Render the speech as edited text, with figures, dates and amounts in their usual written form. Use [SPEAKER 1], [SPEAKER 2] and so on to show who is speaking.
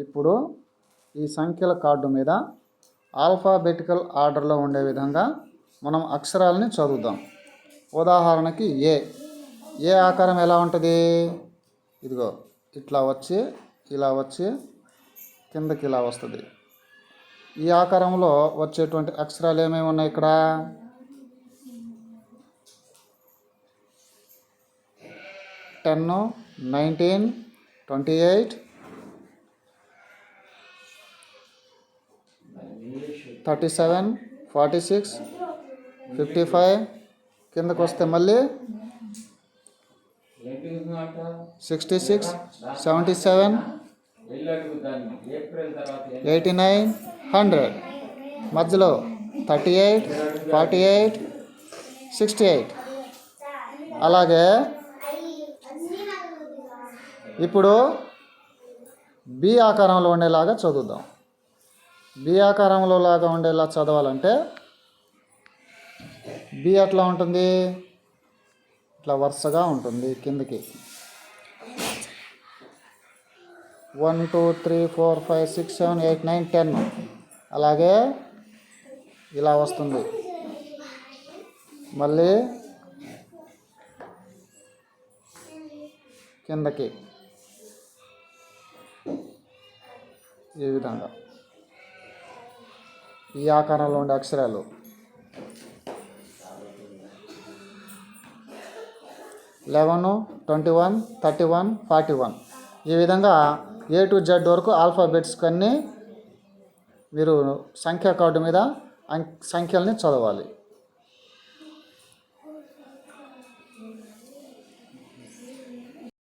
[SPEAKER 1] ఇప్పుడు ఈ సంఖ్యల కార్డు మీద ఆల్ఫాబెటికల్ ఆర్డర్లో ఉండే విధంగా మనం అక్షరాలని చదువుదాం. ఉదాహరణకి ఏ ఆకారం ఎలా ఉంటుంది? ఇదిగో ఇట్లా వచ్చి ఇలా వచ్చి కిందకి ఇలా వస్తుంది. ఈ ఆకారంలో వచ్చేటువంటి అక్షరాలు ఏమేమి ఉన్నాయి ఇక్కడ? 10, 19, 28, 37, 46, 55, కిందకు వస్తే మళ్ళీ 66, 77, 89, 100, మధ్యలో 38, 48, 68. అలాగే ఇప్పుడు బి ఆకారంలో ఉండేలాగా చదువుదాం. బి ఆకారంలో లాగా ఉండేలా చదవాలంటే బి ఎట్లా ఉంటుంది? ఇట్లా వరుసగా ఉంటుంది కిందకి. 1, 2, 3, 4, 5, 6, 7, 8, 9, 10. అలాగే ఇలా వస్తుంది. మళ్ళీ కిందకి ఈ విధంగా ఈ ఆకారంలో ఉండే అక్షరాలు 11, 21, 31, 41 ఈ విధంగా A to Z వరకు ఆల్ఫాబెట్స్ అన్నీ మీరు సంఖ్యా కార్డు మీద సంఖ్యల్ని చదవాలి.